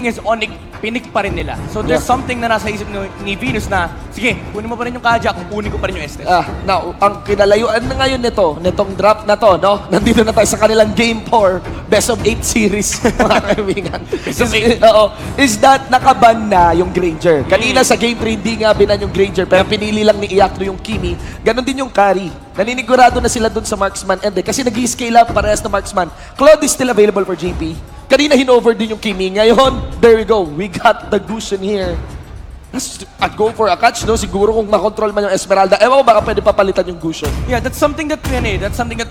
thing is, Onic, pinik pa rin nila. So there's something na nasa isip ni Venus na, sige, kunin mo pa rin yung Kajak, kunin ko pa rin yung Estes. Now, ang kinalayuan na ngayon nitong drop na to, no? Nandito na tayo sa kanilang Game 4, Best of 8 series, mga kaibigan. Is that nakaban na yung Granger. Kanina sa Game 3, hindi nga binan yung Granger, pero pinili lang ni Iacto yung Kimi. Ganon din yung carry. Naninigurado na sila dun sa Marksman and kasi nag-scale up parehas na Marksman. Claude is still available for JP. Kanina hinover din yung Kimi. Ngayon, there we go. We got the Gusion here. At go for a catch, no? Siguro kung makontrol man yung Esmeralda, ewan ko baka pwede papalitan yung Gusion. Yeah, that's something that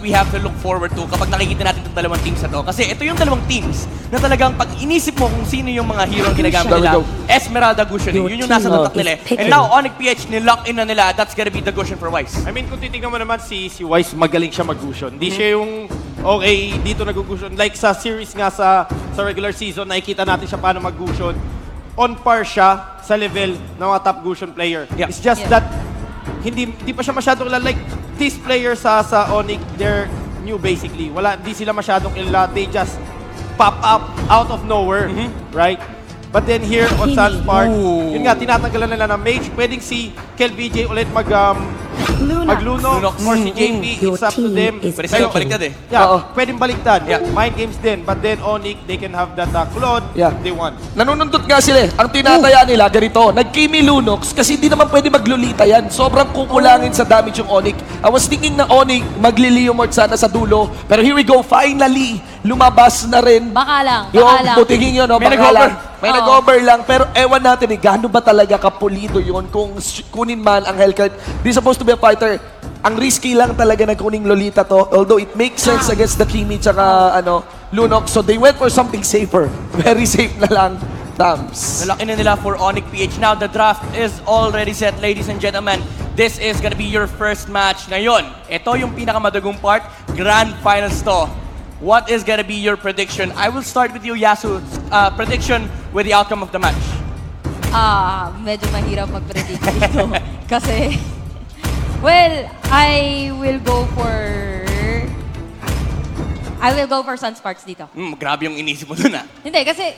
we have to look forward to kapag nakikita natin itong dalawang teams na to. Kasi ito yung dalawang teams na talagang pag inisip mo kung sino yung mga hero ang ginagamit nila, Esmeralda, Gusion, yun yung nasa tatak nila. And now, Onic PH, nilock in na nila, that's gonna be the Gusion for Wise. I mean, kung titignan mo naman si Wise, magaling siya mag-Gusion. Hindi siya yung, okay, dito nag-Gusion. Like sa series nga sa regular season, nakikita natin siya paano mag-Gusion. On par siya sa level ng mga top Gusion player. It's just that hindi pa siya masyadong like these players sa Onic, they're new basically. Hindi sila masyadong they just pop up out of nowhere, right? But then here on Sunsparks, yun nga, tinatanggalan nila ng mage. Pwedeng si KelVJ ulit mag-Lunox or si JP, it's up to them. Pwede baliktad eh. Yeah, pwedeng baliktad. Mind games din. But then Onic, they can have that Claude, they want. Nanunundot nga sila. Ang tinataya nila, ganito, nag-Kimi Lunox kasi hindi naman pwede maglulita yan. Sobrang kukulangin sa damage yung Onic. I was thinking na Onic, magli-Leomord sana sa dulo. Pero here we go, finally, lumabas na rin. Baka lang. Yung tingin yun, no? Baka lang. May nag-over lang, pero ewan natin gaano ba talaga kapulido yun kung kunin man ang Hellkite. Di supposed to be a fighter. Ang risky lang talaga na kuning Lolita to, although it makes sense against the Kimi tsaka Lunox. So they went for something safer. Very safe na lang. Tams. Nalaki na nila for Onic PH. Now the draft is already set, ladies and gentlemen. This is gonna be your first match ngayon. Ito yung pinakamadagong part, Grand Finals to. What is gonna be your prediction? I will start with you, Yasu. Prediction with the outcome of the match. Medyo mahirap mag-predict dito. Kasi, well, I will go for Sunsparks dito. Grabe yung inisip mo dun Hindi, kasi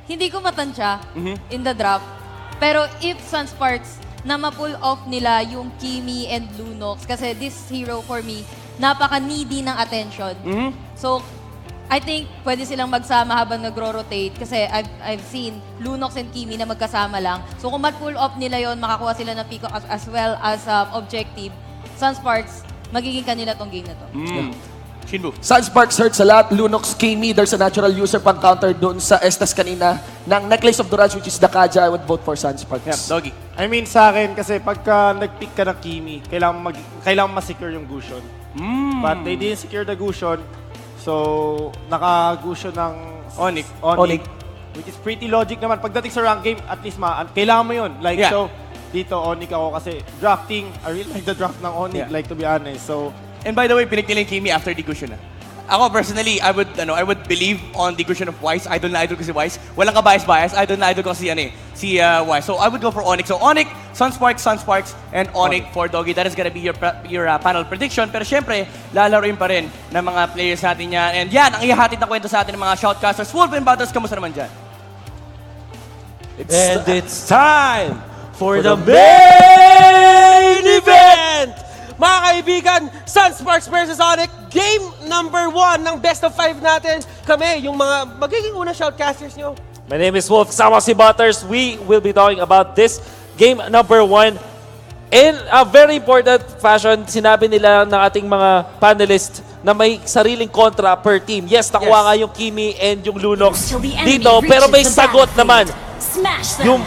hindi ko matansya in the draft. Pero if Sunsparks na ma-pull off nila yung Kimi and Lunox, kasi this hero for me, napaka-needy ng attention. So, I think pwede silang magsama habang nagro-rotate kasi I've seen Lunox and Kimi na magkasama lang. So, kung ma-pull off nila yon, makakuha sila ng pick as well as objective, Sunsparks, magiging kanila tong game na to. Shinbu. Sunsparks hurts a lot. Lunox, Kimi, there's a natural user pang counter doon sa Estes kanina ng Necklace of Durage, which is the Kaja. I would vote for Sunsparks. Yeah, Doggy. I mean, sa akin, kasi pagka nag-pick ka ng Kimi, kailangan ma-secure yung Gusion. But they didn't secure the Gusion, so naka-Gusion ng Onic. Which is pretty logic naman. Pagdating sa rank game, at least kailangan mo yun. Like, so, dito, Onic ako kasi drafting, I really like the draft ng Onic, like to be honest. So, and by the way, pinik nila yung Kimi after the Gusion Ako personally, I would believe on the Gusion of Wise. Idol na idol ko si Wise. Walang ka-bias. Idol na idol ko si Wise. So I would go for Onic. So Onic, Sunsparks, and Onic for Doggy. That is gonna be your panel prediction. Pero syempre, lalaroin pa rin ng mga players natin yan. And yan, ang ihahatid na kwento sa atin ng mga shoutcasters. Wolf and Battles, kamusta naman dyan? It's time for the main event! Mga kaibigan, Sunsparks versus Onic, game number 1 ng best of 5 natin. Kami, yung mga magiging unang shoutcasters nyo. My name is Wolf, kasama si Butters. We will be talking about this game number 1. In a very important fashion, sinabi nila ng ating mga panelists na may sariling kontra per team. Yes, nakuha nga yung Kimi and yung Lunox dito, pero may sagot naman. Yung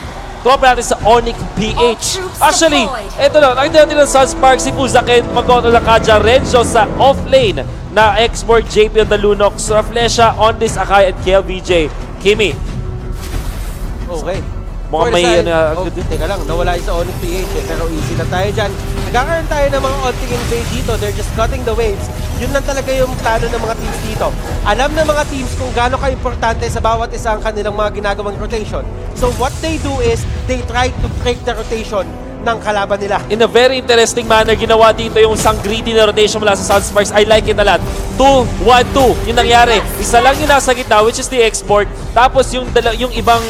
top natin sa Onic PH. Actually, ito na, nakita natin ng Sunsparks, si Fuzaken, mag-auto lang Kaja Renzo sa off-lane na export JP on the Lunox, Raflesha, Ondis, Akai, at KLVJ. Kimi. Okay. Mukhang may teka lang, nawala yung sa Onic PH pero easy na tayo dyan. Nagkakaroon tayo ng mga onting invade dito. They're just cutting the waves. Yun lang talaga yung plano ng mga teams dito. Alam ng mga teams kung gaano ka-importante sa bawat isa ang kanilang mga ginagawang rotation. So what they do is, they try to break the rotation ng kalaban nila. In a very interesting manner, ginawa dito yung isang greedy na rotation mula sa Sunsparks. I like it a lot. 2-1-2 yung nangyari. Isa lang yung nasa gitna, which is the export. Tapos yung ibang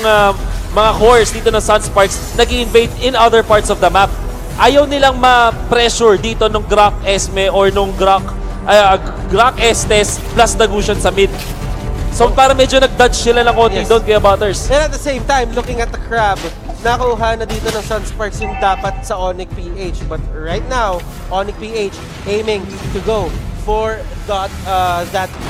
mga cores dito ng Sunsparks nag-invade in other parts of the map. Ayaw nilang ma-pressure dito nung Grok Esme or nung Grok Estes plus Dagution sa mid. So para medyo nag-dodge sila ng konti Yes. doon kaya Butters. And at the same time, looking at the crab, nakuha na dito ng Sunsparks yung dapat sa Onic PH. But right now, Onic PH aiming to go for that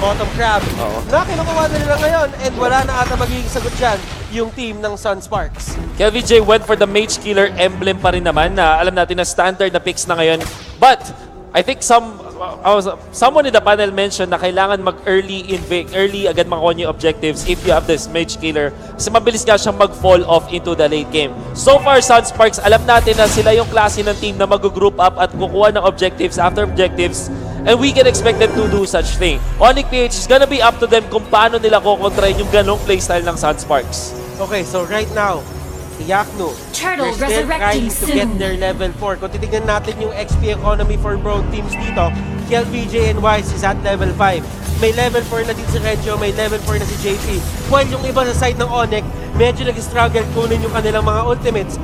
bottom crab na kinukuha na nila ngayon and wala na ata magiging sagot dyan yung team ng Sunsparks. KLVJ went for the Mage Killer emblem pa rin naman na alam natin na standard na picks na ngayon. But I think someone in the panel mentioned na kailangan mag-early agad makuha yung objectives if you have this Mage Killer kasi mabilis nga siyang mag-fall off into the late game. So far, Sunsparks, alam natin na sila yung klase ng team na mag-group up at kukuha ng objectives after objectives and we can expect them to do such thing. Onic PH is gonna be up to them kung paano nila kukontrahin yung ganong playstyle ng Sunsparks. Okay, so right now, Yakno, Turtle they're still trying resurrecting to get soon. their level 4. Kung titignan natin yung XP economy for both teams dito, KLVJ and Wise is at level 5. May level 4 na din si Regio, may level 4 na si JP. While yung iba sa side ng Onic, medyo nag-struggle kunin yung kanilang mga ultimates.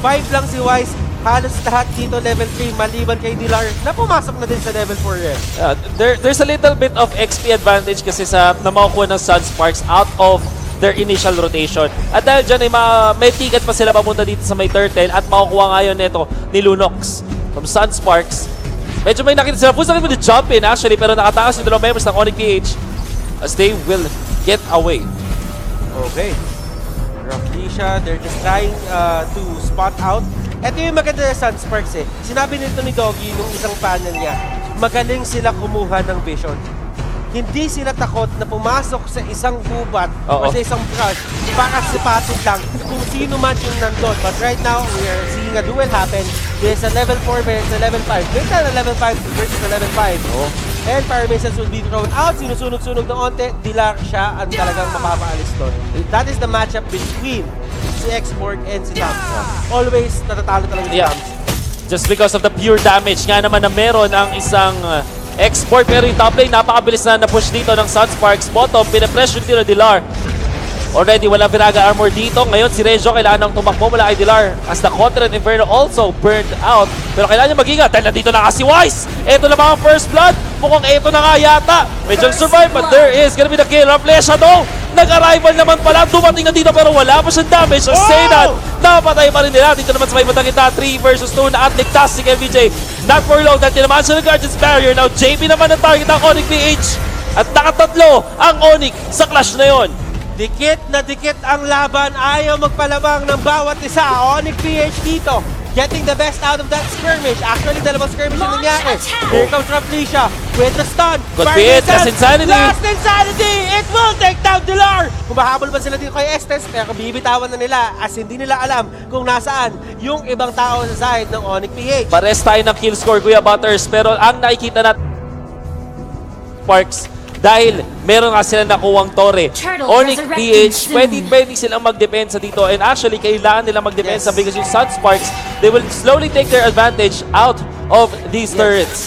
5 lang si Wise, halos lahat dito level 3, maliban kay Dilar na pumasok na din sa level 4 rin. There's a little bit of XP advantage kasi na makukuha ng Sunsparks out of their initial rotation. At dahil dyan, may ticket pa sila papunta dito sa may turtle at makukuha ngayon nito ni Lunox from Sunsparks. Medyo may nakita sila. Pusa rin mo the jump in actually pero nakatakas yung dalawang members ng Onic PH as they will get away. Okay. Roughly siya, they're just trying to spot out. Ito yung maganda sa Sunsparks eh. Sinabi nito ni Doggy nung isang panel niya, magaling sila kumuha ng vision. Hindi sila takot na pumasok sa isang gubat o sa isang brush para sipatin lang kung sino man yung nandun. But right now, we are seeing a duel happen. There's a level 4 versus a level 5. There's a level 5 versus a level 5. And fire missiles will be thrown out. Sinusunog-sunog ng onte. Dilar siya ang talagang mapapaalis doon. That is the matchup between si Xborg and si Tams. Always natatalo talaga si Tams. Just because of the pure damage nga naman na meron ang isang export pero yung top lane napakabilis na na-push dito ng Sunsparks. Bottom, pinapressure dito ng Dilar. Already walang Viraga armor dito. Ngayon si Regio kailangan ng tumakbo mula kay Dilar as the Contract Inferno also burned out. Pero kailangan niya mag-ingat dahil nandito na nga si Wise. Ito na mga first blood. Mukhang ito na nga yata. Medyo survive but there is gonna be the kill. Rafflesia though. Nag-arrival naman pala. Dumating na dito pero wala pa siyang damage. So say that, napatay pa rin nila. Dito naman sa may batang kita. 3 versus 2 na at ligtas si KVJ. Not for long. Dahil tinamaan siya ng Guardian's Barrier. Now JP naman ang target ng Onic PH. At nakatatlo ang Onic sa clash na yon. Dikit na dikit ang laban. Ayaw magpalabang ng bawat isa. Onic PH dito. Getting the best out of that skirmish. Actually, dalawang skirmish yung nangyari. Here comes Rafflesia with the stun. Could be it. Last Insanity. Last Insanity! It will take down Dilar! Humahabol ba sila dito kay Estes? Pero bibitawan na nila as hindi nila alam kung nasaan yung ibang tao sa side ng Onic PH. Pares tayo ng kill score, Kuya Butters. Pero ang nakikita natin Sparks dahil meron nga sila nakuwang Torre. Onic PH, pwede silang magdepensa dito. And actually, kailangan nilang magdepensa because yung Sunsparks, they will slowly take their advantage out of these turrets.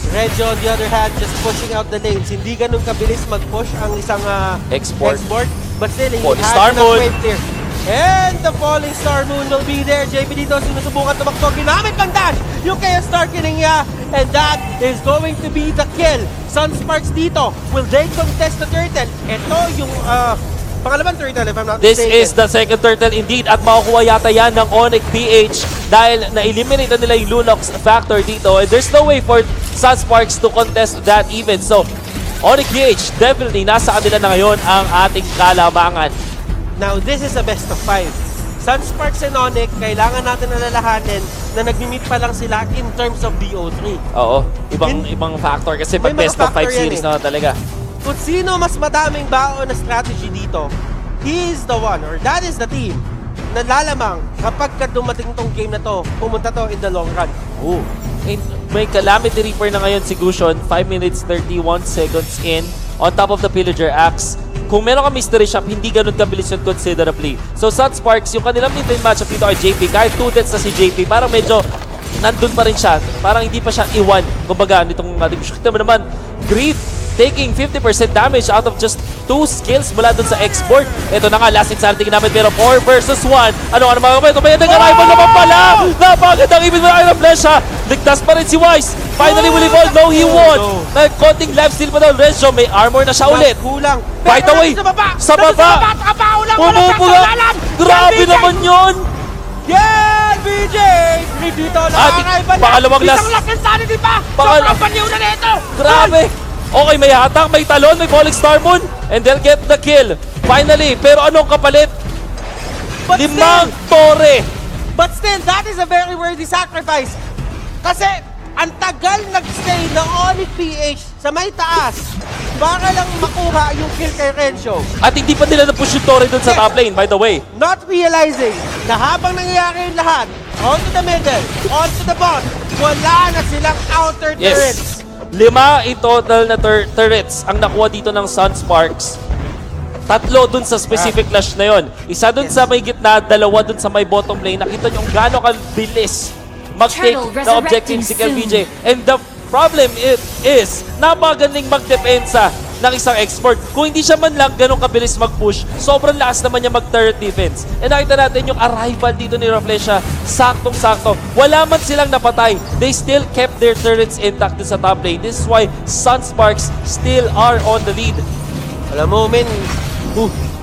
Regio, on the other hand, just pushing out the lanes. Hindi ganun kabilis mag-push ang isang Export. But still, he Falling has Star enough Moon. weight there. And the Falling Star Moon will be there. JP dito sinusubukan tumakbo. Ginamit pang dash yung Chaos Darkening niya. And that is going to be the kill. Sunsparks dito. Will they contest the turtle? Ito yung pangalawang turtle if I'm not This mistaken. is the second turtle indeed at makukuha yata yan ng Onic PH dahil na-eliminate na nila yung Lunox factor dito and there's no way for Sunsparks to contest that even. So, Onic PH definitely nasa kanila na ngayon ang ating kalamangan. Now, this is a best of 5. Sunsparks and Onic, kailangan natin alalahanin na nag-meet pa lang sila in terms of BO3. Oo, ibang factor kasi pag May mga best of 5 factor yan series na talaga. Kung sino mas madaming baon na strategy dito, he is the one or that is the team na lalamang kapag dumating tong game na to, pumunta to in the long run. Oh. And may Calamity Reaper na ngayon si Gusion, 5 minutes 31 seconds in. On top of the Pillager Axe, kung meron ka mystery shop, hindi ganun kabilis yun considerably. So Sunsparks, yung kanilang mid-lane matchup dito kay JP, kahit 2 deaths na si JP, parang medyo nandun pa rin siya. Parang hindi pa siya iwan. Kumbaga, nitong ating kita mo naman, Greed taking 50% damage out of just 2 skills mula dun sa export. Ito na nga, last insanity namin, pero 4 versus 1. Ano mga kapatid? May nag-arrival naman pala! Napagandang ibig mo na ng flash ha! Ligtas pa rin si Wise. Finally, will evolve. No, he won. Konting life steal pa daw. Renzo, may armor na siya ulit. Kulang. By the way, sa baba, pumupuga. Grabe naman yun! Yeah, BJ! Greed dito, nakakaiba na. Pangalawang last. Isang last insanity pa! Pangal- Sobrang baliw na nito! Grabe! Okay, may hatak, may talon, may falling star moon, and they'll get the kill. Finally, pero anong kapalit? But Limang tore! But still, that is a very worthy sacrifice. Kasi, ang tagal nag-stay ng Onic PH sa may taas para lang makuha yung kill kay Renzo. At hindi pa nila na-push yung tore dun sa top lane, by the way. Not realizing na habang nangyayari yung lahat, onto the middle, onto the bot, wala na silang outer turrets. Yes. 5 in total na turrets ang nakuha dito ng Sunsparks. 3 dun sa specific clash na yon. Isa dun sa may gitna, 2 dun sa may bottom lane. Nakita nyo kung gaano kabilis mag-take na objective si KLBJ. And the problem is napakagaling magdepensa ng isang export. Kung hindi siya man lang ganun kabilis mag-push, sobrang lakas naman niya mag-turret defense. And nakita natin yung arrival dito ni Raflesia, saktong-sakto. Wala man silang napatay. They still kept their turrets intact sa top lane. This is why Sunsparks still are on the lead. Alam mo, men,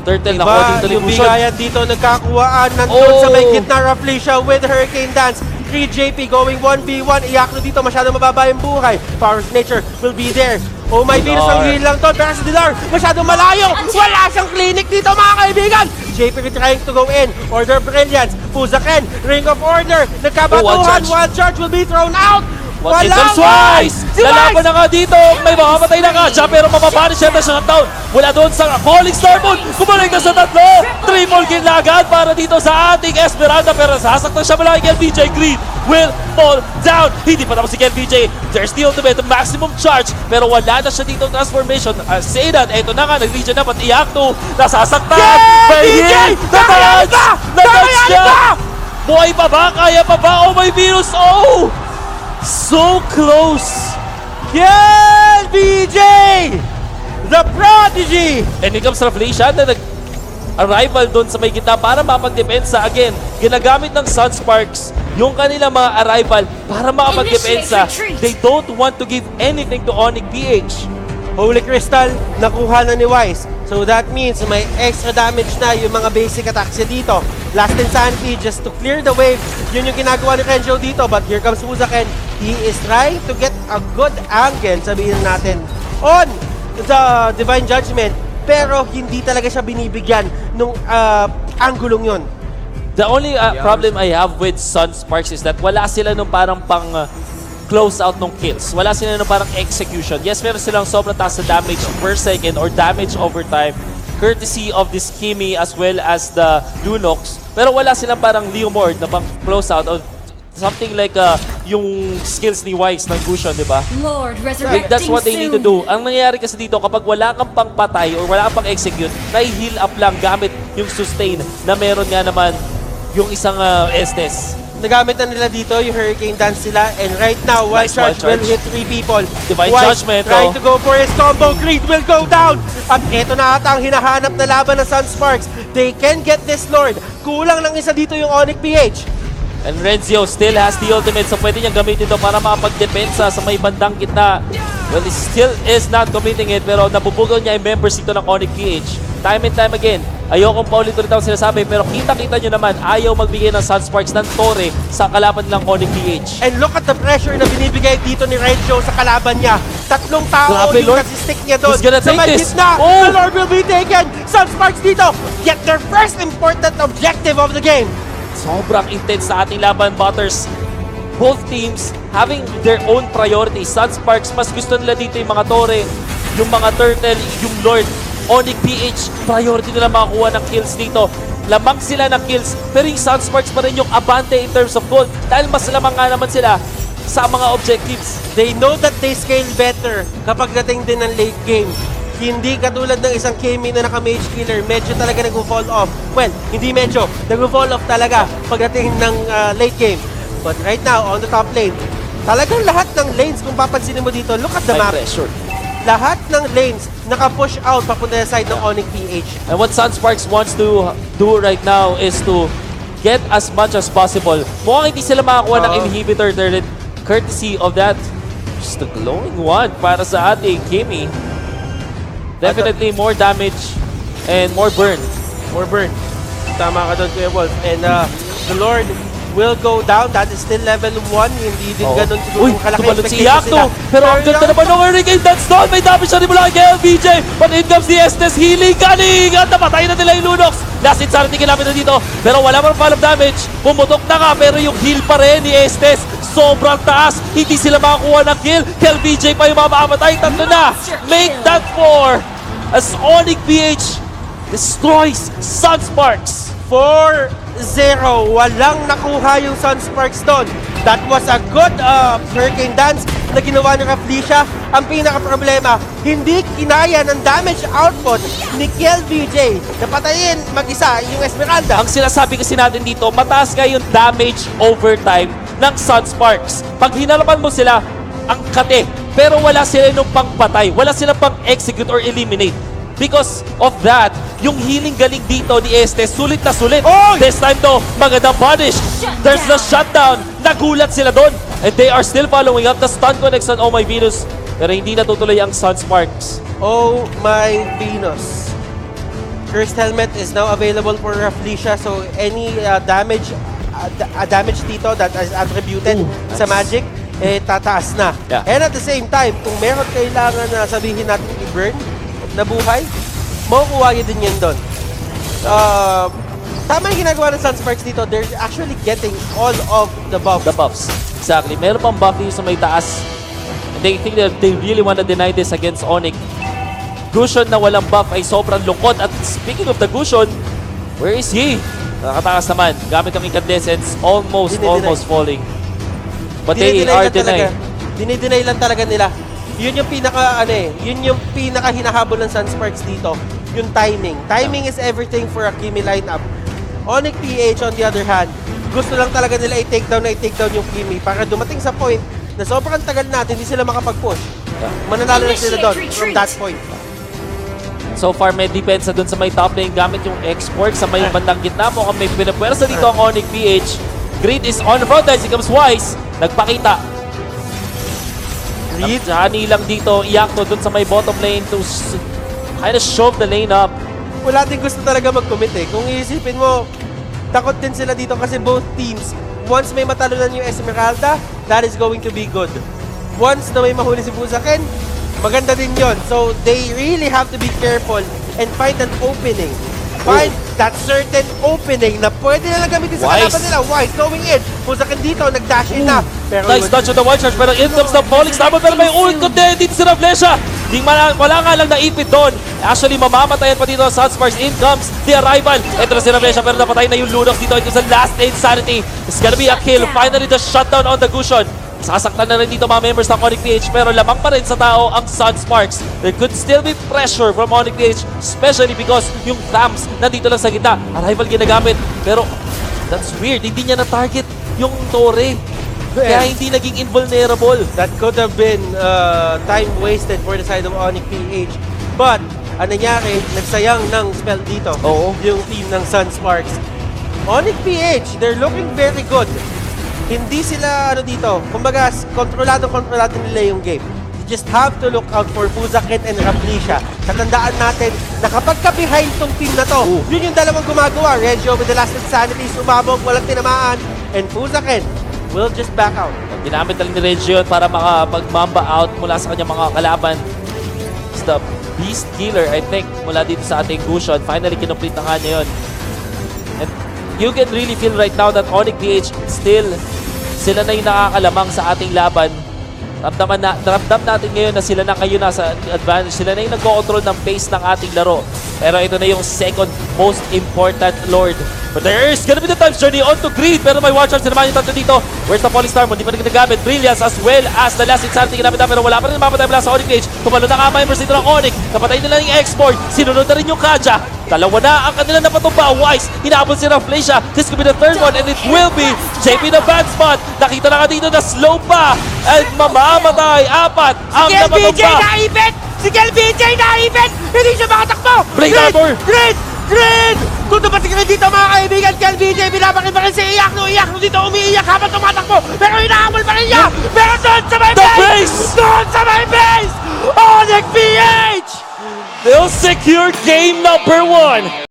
Turtle nakuha dito ni yung Bushon. bigayan dito nagkakuhaan nandun sa may gitna Raflesia with Hurricane Dance. 3 JP going 1v1. Iakno dito, masyadong mababa yung buhay. Power of Nature will be there. Oh my Venus, ang heal lang to. Pero si Dilar, masyadong malayo. Wala siyang clinic dito mga kaibigan. JP trying to go in. Order Brilliance. Fuzaken, Ring of Order. Nagkabatuhan. One charge will be thrown out. What in comes Wise! Lalaban na nga dito! May makamatay na nga siya pero mapapanish siya na shutdown. Wala doon sa Falling Star Moon! Kumalik na sa 3! Triple kill na agad para dito sa ating Esmeralda pero sasaktan siya mula kay LBJ. Greed will fall down! Hindi pa tapos si LBJ. There's the ultimate maximum charge pero wala na siya dito transformation. Say that, eto na nga, nag-region na pati Iacto. Nasasaktan! May hit! Na-touch! Na-touch siya! Buhay pa ba? Kaya pa ba? Oh my Venus! Oh! So close! Yeah, BJ! The Prodigy! And here comes Raflesia na nag-arrival doon sa may gitna para mapagdepensa. Again, ginagamit ng Sunsparks yung kanilang mga arrival para makapagdepensa. They don't want to give anything to Onic PH. Holy Crystal, nakuha na ni Wise. So that means may extra damage na yung mga basic attacks niya dito. Last Insanity just to clear the wave. Yun yung ginagawa ni Renzo dito. But here comes Fuzaken. He is trying to get a good angle, sabihin natin, on the Divine Judgment. Pero hindi talaga siya binibigyan nung anggulong yun. The only problem I have with Sunsparks is that wala sila nung parang close out ng kills. Wala sila nung parang execution. Yes, meron silang sobrang taas na damage per second or damage over time courtesy of this Kimi as well as the Lunox. Pero wala silang parang Leomord na pang close out or something like yung skills ni Wise ng Gusion, di ba? Like, that's what they need to do. Ang nangyayari kasi dito, kapag wala kang pang patay or wala kang pang execute, na-heal up lang gamit yung sustain na meron nga naman yung isang Estes. Nagamit na nila dito yung Hurricane Dance sila, and right now, Wild Nice Charge Wild will hit 3 people. Divine Wise Judgment, trying to go for his combo. Greed will go down. At eto na ata ang hinahanap na laban ng Sunsparks. They can get this Lord. Kulang lang isa dito yung Onic PH. And Renzo still has the ultimate, so pwede niyang gamitin ito para makapagdepensa sa may bandang gitna. Well, he still is not committing it, pero nabubugaw niya yung members dito ng Onic PH. Time and time again, ayokong paulit-ulit ang sinasabi, pero kita-kita nyo naman, ayaw magbigay ng Sunsparks ng tore sa kalaban ng Onic PH. And look at the pressure na binibigay dito ni Renzo sa kalaban niya. 3 tao Grabe, yung Lord. nasi-stick niya doon. He's gonna Sa take may this. gitna, Oh! the Lord will be taken. Sunsparks dito get their first important objective of the game. Sobrang intense sa ating laban, Butters. Both teams having their own priorities. Sunsparks, mas gusto nila dito yung mga tore, yung mga turtle, yung Lord. Onic PH, priority nila makakuha ng kills dito. Lamang sila ng kills, pero yung Sunsparks pa rin yung abante in terms of gold. Dahil mas lamang nga naman sila sa mga objectives. They know that they scale better kapag dating din ng late game. Hindi katulad ng isang Kimi na naka-mage killer, medyo talaga nag-fall off. Well, hindi medyo, nag-fall off talaga pagdating ng late game. But right now, on the top lane, talagang lahat ng lanes, kung papansinin mo dito, look at the High map. pressure. Lahat ng lanes naka-push out papunta sa side ng Onic PH. And what Sunsparks wants to do right now is to get as much as possible. Mukhang hindi sila makakuha ng inhibitor turret courtesy of that. Just a glowing one para sa ating Kimi. Definitely more damage and more burn. More burn. Tama ka doon, Kuya Wolf. And the Lord will go down. That is still level 1. Hindi din ganun siguro Uy, kalaki tumalon si expectation Yakto. sila. Pero ang ganda naman ng hurricane. That's done. May damage na rin mula kay LBJ. But in comes the Estes healing. Galing! At napatay na nila yung Lunox. Last insanity kinapit na dito. Pero wala mang fall of damage. Pumutok na ka. Pero yung heal pa rin ni Estes. Sobrang taas. Hindi sila makakuha ng kill. LBJ pa yung mamamatay. Tatlo na. Make that 4. As Onic PH destroys Sunsparks. 4-0. Walang nakuha yung Sunsparks doon. That was a good hurricane dance na ginawa ni Felicia. Ang pinaka-problema, hindi kinaya ng damage output ni KLBJ na patayin mag-isa yung Esmeralda. Ang sinasabi kasi natin dito, mataas nga yung damage over time ng Sunsparks. Pag hinalapan mo sila, ang kate. Pero wala sila nung pangpatay. Wala sila pang-execute or eliminate. Because of that, yung healing galing dito ni Estes, sulit na sulit. Oy! This time though, magandang punish. There's the shutdown. Nagulat sila doon. And they are still following up the stun connects on Oh My Venus. Pero hindi natutuloy ang Sunsparks. Oh my Venus. Cursed Helmet is now available for Felicia, so any damage dito that is attributed sa Magic, tataas na. Yeah. And at the same time, kung meron kailangan na sabihin natin i-burn na buhay, makukuha nyo din yun doon. Tama yung ginagawa ng Sunsparks dito. They're actually getting all of the buffs. The buffs. Exactly. Meron pang buff dito sa may taas. And they think that they really want to deny this against Onic. Gusion na walang buff ay sobrang lungkot. At speaking of the Gusion, where is he? Nakatakas naman. Gamit ang incandescence. Almost falling. But they are denied. Dinideny lang talaga nila. Yun yung yun yung pinaka hinahabol ng Sunsparks dito. Yung timing. Timing is everything for a Kimi lineup. Onic PH on the other hand, gusto lang talaga nila i-take down yung Kimi para dumating sa point na sobrang tagal natin, hindi sila makapag-push. Mananalo na sila doon from that point. So far, may depensa dun sa may top lane gamit yung export sa may bandang gitna mo. Kung may pinapwersa dito ang Onic PH. Greed is on the front as he comes Wise. Nagpakita. Greed. Johnny lang dito, Yakto dun sa may bottom lane to kind of shove the lane up. Wala din gusto talaga mag-commit eh. Kung iisipin mo, takot din sila dito kasi both teams, once may matalunan yung Esmeralda, that is going to be good. Once na may mahuli si Busaken, maganda din yon. So they really have to be careful and find an opening. Find that certain opening na pwede nilang gamitin sa kalaban nila. Wise going in. Busaken dito, nag-dash in na. Pero Nice touch on the one charge, pero in comes the falling star, pero may ult ko din dito si Ravlesha. Wala nga lang naipit doon. Actually, mamamatayan pa dito sa Sunsparks. In comes the arrival. Ito na si Ravlesha, pero napatay na yung Lunox dito. Ito sa last insanity. It's gonna be a kill. Finally, the shutdown on the Gusion. Sasaktan na rin dito mga members ng Onic PH, pero lamang pa rin sa tao ang Sunsparks. There could still be pressure from Onic PH, especially because yung Thams nandito lang sa gitna. Arrival ginagamit, pero that's weird. Hindi niya na-target yung Torre. Kaya hindi naging invulnerable. that could have been time wasted for the side of Onic PH. But, ang nangyari, nagsayang ng spell dito. Oo. Yung team ng Sunsparks. Onic PH, they're looking very good. Hindi sila dito. Kumbaga, kontrolado nila yung game. You just have to look out for Fuzakin and Raplisha. Tatandaan natin na kapag ka-behind tong team na to, yun yung dalawang gumagawa. Regio with the last insanity, sumabog, walang tinamaan. And Fuzakin will just back out. Ginamit na rin ni Region para makapag-mamba out mula sa kanyang mga kalaban. It's the Beast Killer, I think, mula dito sa ating Gusion. Finally, kinumplete na kanya yun. And you can really feel right now that Onic PH still, sila na yung nakakalamang sa ating laban. ramdam natin ngayon na sila na ngayon nasa advantage. Sila na yung nagko-control ng pace ng ating laro. Pero ito na yung second most important Lord. But there is gonna be the time's journey on to green. Pero may watch out naman yung tatlo dito. Where's the Polystar mo? Hindi pa rin ginagamit. Brilliance as well as the last insanity ginamit na. Pero wala pa rin mapatay mula sa Onic Cage. Tumalo na nga members dito ng Onic. Napatay nila yung export. Sinunod na rin yung Kaja. Dalawa na ang kanilang napatumba. Wise, hinahabol si Raflesia. This could be the third one and it will be JP the bad spot. Nakita na ka dito na slow pa. And mamamatay. Apat ang napatumba. naipit! Si BJ naipit! Hindi siya makatakbo! Predator! Green! Kung dumating na dito mga kaibigan, BJ binabaki pa rin si Iyakno dito umiiyak habang tumatakbo. Pero hinahamol pa rin niya! Pero doon sa may base! Doon sa may base! Onic PH! They'll secure game number 1.